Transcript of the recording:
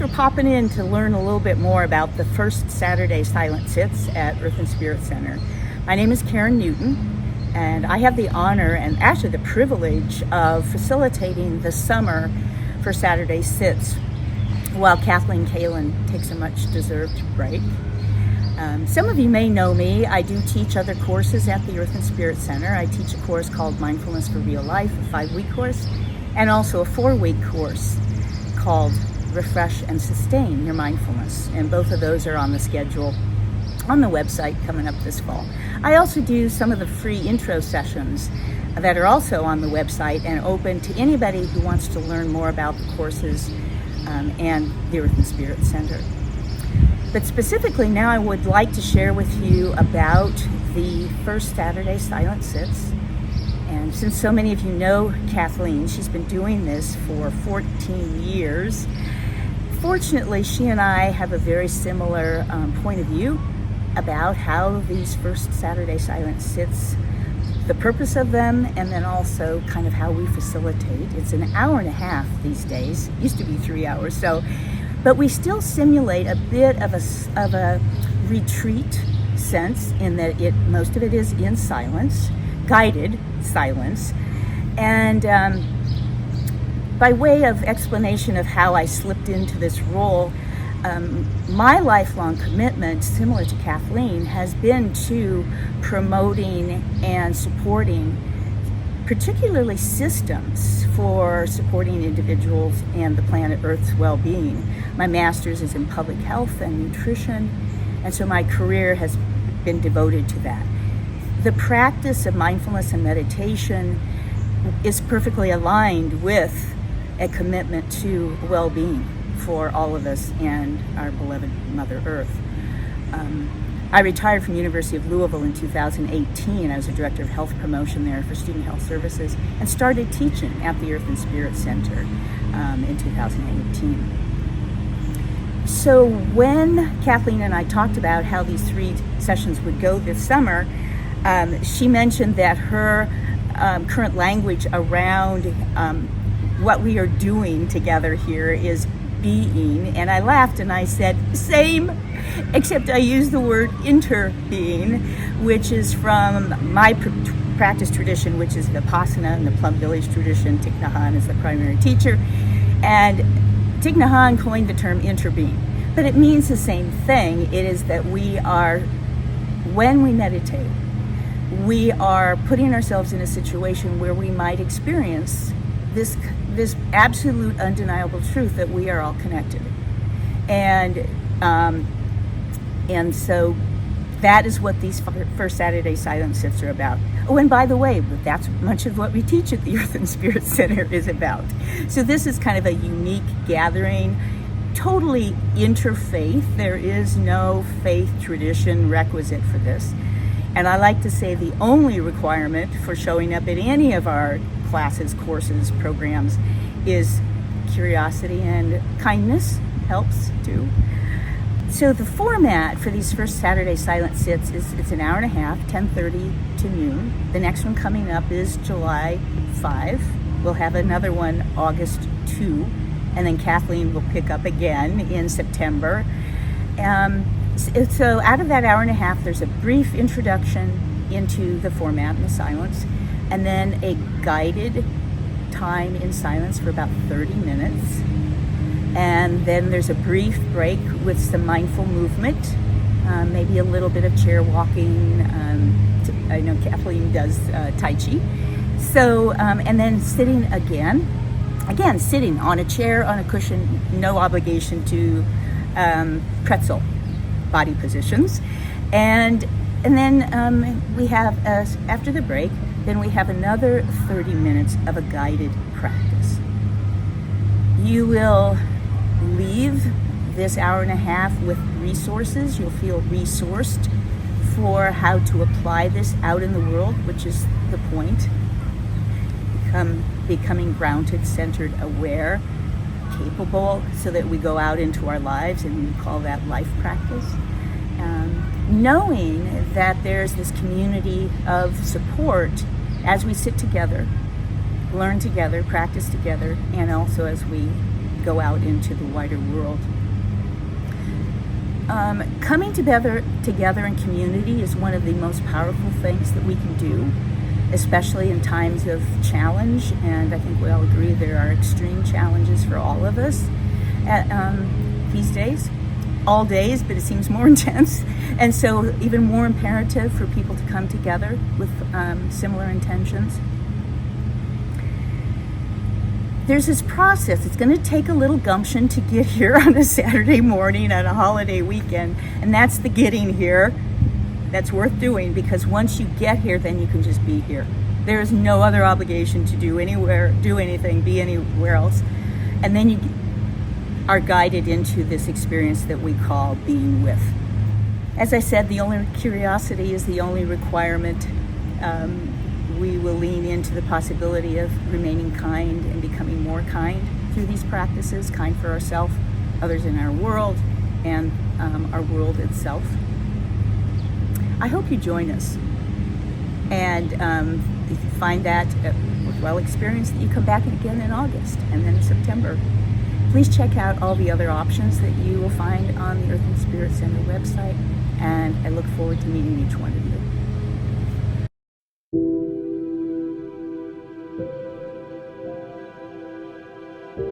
for popping in to learn a little bit more about the first Saturday Silent Sits at Earth and Spirit Center. My name is Karen Newton, and I have the honor and actually the privilege of facilitating the summer for Saturday Sits while Kathleen Kalin takes a much deserved break. Some of you may know me. I do teach other courses at the Earth and Spirit Center. I teach a course called Mindfulness for Real Life, a 5-week course, and also a 4-week course called Refresh and Sustain Your Mindfulness. And both of those are on the schedule on the website coming up this fall. I also do some of the free intro sessions that are also on the website and open to anybody who wants to learn more about the courses and the Earth and Spirit Center. But specifically now I would like to share with you about the first Saturday Silent Sits. And since so many of you know Kathleen, she's been doing this for 14 years. Fortunately, she and I have a very similar point of view about how these first Saturday Silent Sits, the purpose of them, and then also kind of how we facilitate. It's an hour and a half these days. It used to be 3 hours. But we still simulate a bit of a retreat sense in that most of it is in silence, guided silence. And by way of explanation of how I slipped into this role, my lifelong commitment, similar to Kathleen, has been to promoting and supporting particularly systems for supporting individuals and the planet Earth's well-being. My master's is in public health and nutrition, and so my career has been devoted to that. The practice of mindfulness and meditation is perfectly aligned with a commitment to well-being for all of us and our beloved Mother Earth. I retired from University of Louisville in 2018. I was a director of health promotion there for student health services and started teaching at the Earth and Spirit Center in 2018. So when Kathleen and I talked about how these 3 sessions would go this summer, she mentioned that her current language around what we are doing together here is being, and I laughed and I said, same, except I used the word interbeing, which is from my practice tradition, which is Vipassana and the Plum Village tradition. Thich Nhat Hanh is the primary teacher, and Thich Nhat Hanh coined the term interbeing, but it means the same thing. It is that we are, when we meditate, we are putting ourselves in a situation where we might experience this absolute undeniable truth that we are all connected. And so that is what these first Saturday Silent Sits are about. Oh, and by the way, that's much of what we teach at the Earth and Spirit Center is about. So this is kind of a unique gathering, totally interfaith. There is no faith tradition requisite for this. And I like to say the only requirement for showing up at any of our classes, courses, programs is curiosity, and kindness helps too. So the format for these first Saturday Silent Sits is it's an hour and a half, 10:30 to noon. The next one coming up is July 5. We'll have another one August 2, and then Kathleen will pick up again in September. So out of that hour and a half, there's a brief introduction into the format and the silence, and then a guided time in silence for about 30 minutes. And then there's a brief break with some mindful movement, maybe a little bit of chair walking. I know Kathleen does Tai Chi. So, and then sitting again, sitting on a chair, on a cushion, no obligation to pretzel body positions. And then we have, after the break, then we have another 30 minutes of a guided practice. You will leave this hour and a half with resources. You'll feel resourced for how to apply this out in the world, which is the point. Becoming grounded, centered, aware, capable, so that we go out into our lives, and we call that life practice. Knowing that there's this community of support as we sit together, learn together, practice together, and also as we go out into the wider world. Coming together in community is one of the most powerful things that we can do, especially in times of challenge. And I think we all agree there are extreme challenges for all of us at these days, all days, but it seems more intense. And so even more imperative for people to come together with similar intentions. There's this process. It's going to take a little gumption to get here on a Saturday morning on a holiday weekend, and that's the getting here. That's worth doing, because once you get here, then you can just be here. There is no other obligation to do anything, be anywhere else. And then you are guided into this experience that we call being with. As I said, the only curiosity is the only requirement. We will lean into the possibility of remaining kind and becoming more kind through these practices, kind for ourselves, others in our world, and our world itself. I hope you join us. And if you find that well experienced, that you come back again in August and then in September. Please check out all the other options that you will find on the Earth and Spirit Center website, and I look forward to meeting each one of you.